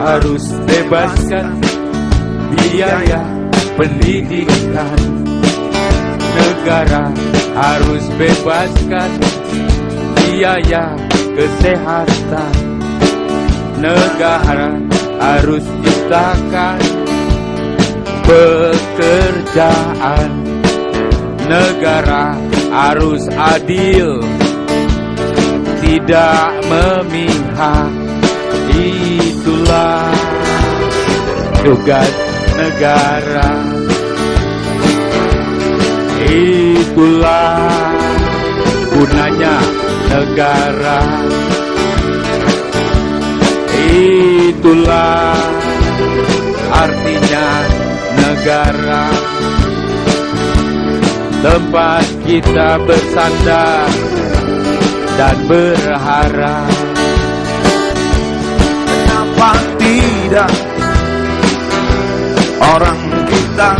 harus bebaskan biaya pendidikan. Negara harus bebaskan biaya kesehatan. Negara harus ciptakan pekerjaan. Negara harus adil, tidak memihak. Itulah tugas negara. Itulah gunanya negara. Itulah artinya negara. Tempat kita bersandar dan berharap. Kenapa tidak orang kita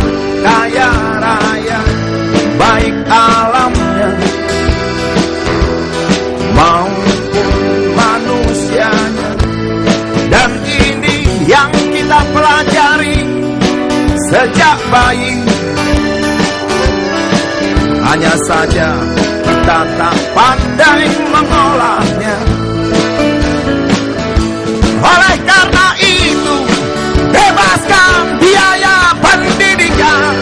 kaya raya, baik alamnya maupun manusianya. Dan ini yang kita pelajari sejak bayi. Hanya saja kita tak pandai mengolahnya. Oleh karena itu, bebaskan biaya pendidikan,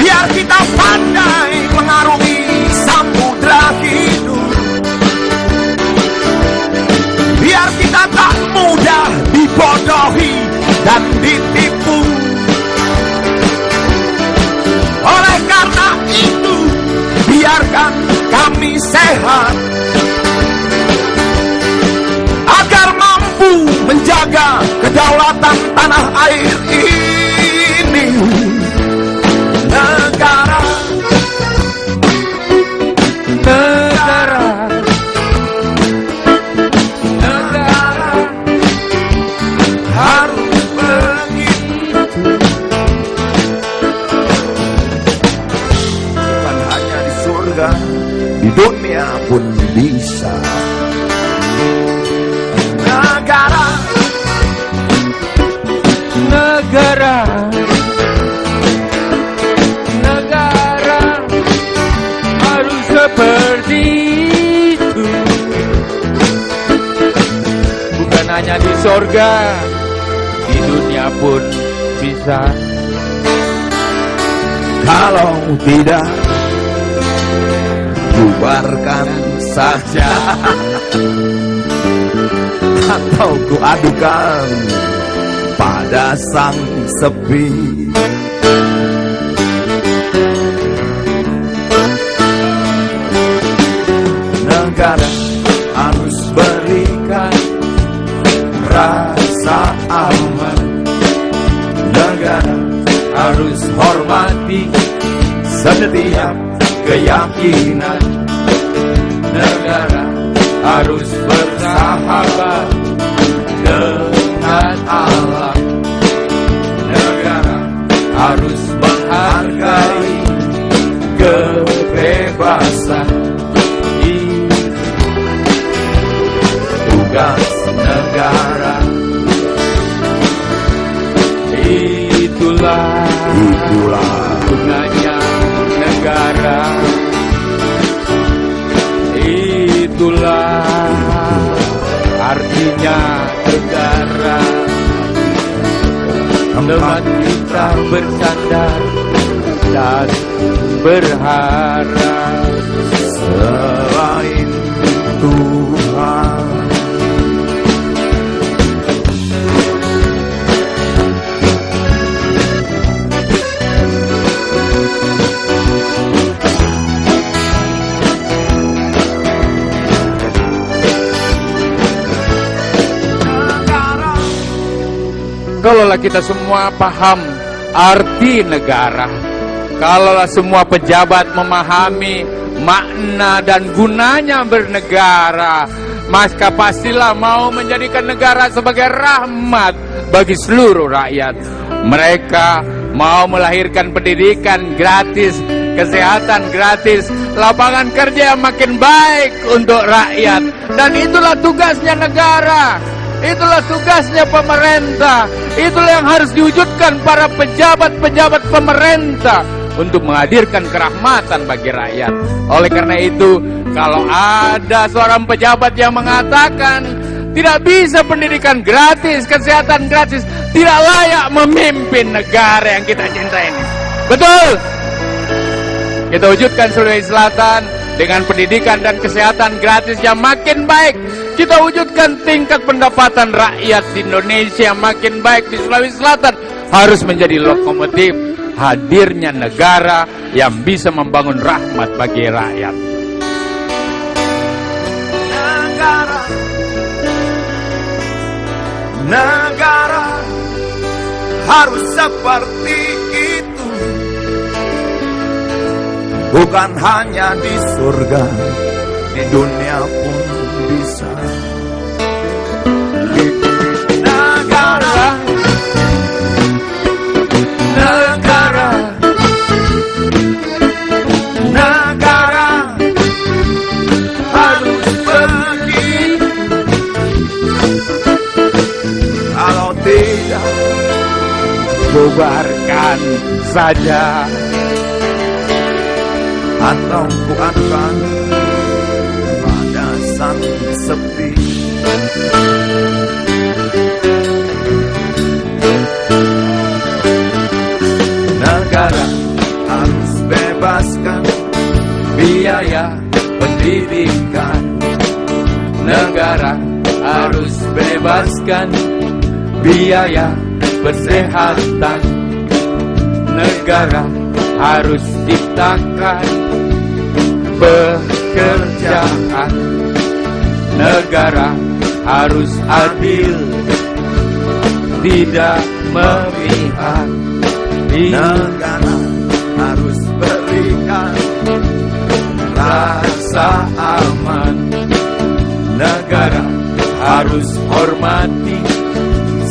biar kita pandai mengarungi samudra hidup, biar kita tak mudah dibodohi dan ditipu. Oleh karena itu, biarkan kami sehat, agar mampu menjaga kedaulatan tanah air ini. Negara, Negara, negara harus begitu. Bukan hanya di surga, di dunia pun bisa. Negara, negara, negara harus seperti itu. Bukan hanya di sorga, di dunia pun bisa. kalau tidak, bubarkan saja. Atau ku adukan pada sang sepi. Negara harus berikan rasa aman. Negara Harus hormati setiap keyakinan. negara, harus bersahabat dengan alam. Negara harus menghargai kebebasan. Tugas negara, itulah gunanya negara. Itulah artinya negara. Tempat kita bersandar dan berharap selain Tuhan. Kalaulah kita semua paham arti negara, kalaulah semua pejabat memahami makna dan gunanya bernegara, maka pastilah mau menjadikan negara sebagai rahmat bagi seluruh rakyat. Mereka mau melahirkan pendidikan gratis, kesehatan gratis, lapangan kerja yang makin baik untuk rakyat. Dan itulah tugasnya negara. Itulah tugasnya pemerintah. Itulah yang harus diwujudkan para pejabat-pejabat pemerintah untuk menghadirkan kerahmatan bagi rakyat. Oleh karena itu, kalau ada seorang pejabat yang mengatakan tidak bisa pendidikan gratis, kesehatan gratis, tidak layak memimpin negara yang kita cintai ini. Betul. Kita wujudkan Sulawesi Selatan dengan pendidikan dan kesehatan gratis yang makin baik. Kita wujudkan tingkat pendapatan rakyat di Indonesia yang makin baik di Sulawesi Selatan. Harus menjadi lokomotif hadirnya negara yang bisa membangun rahmat bagi rakyat. Negara harus seperti itu, bukan hanya di surga, di dunia pun bisa. Negara, negara, negara harus begitu. Kalau tidak, Bubarkan saja. atau ku akan pada sang sepi. Negara harus bebaskan biaya pendidikan. Negara harus bebaskan biaya kesehatan. Negara harus ciptakan pekerjaan. Negara harus adil, tidak memihak. Negara harus berikan rasa aman. Negara harus hormati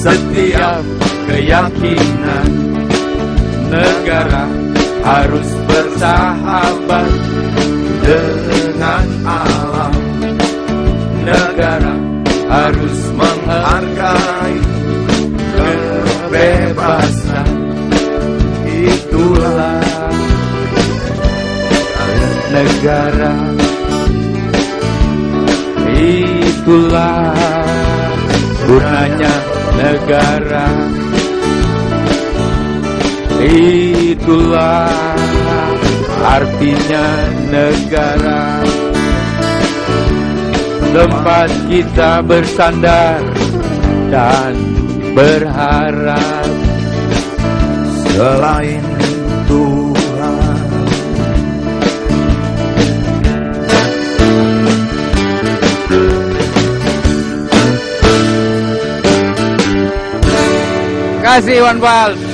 setiap keyakinan. Negara harus bersahabat dengan alam. Negara harus menghargai kebebasan. Itulah negara. Itulah gunanya negara. Itulah artinya negara. Tempat kita bersandar dan berharap selain Tuhan. Terima kasih Iwan Fals.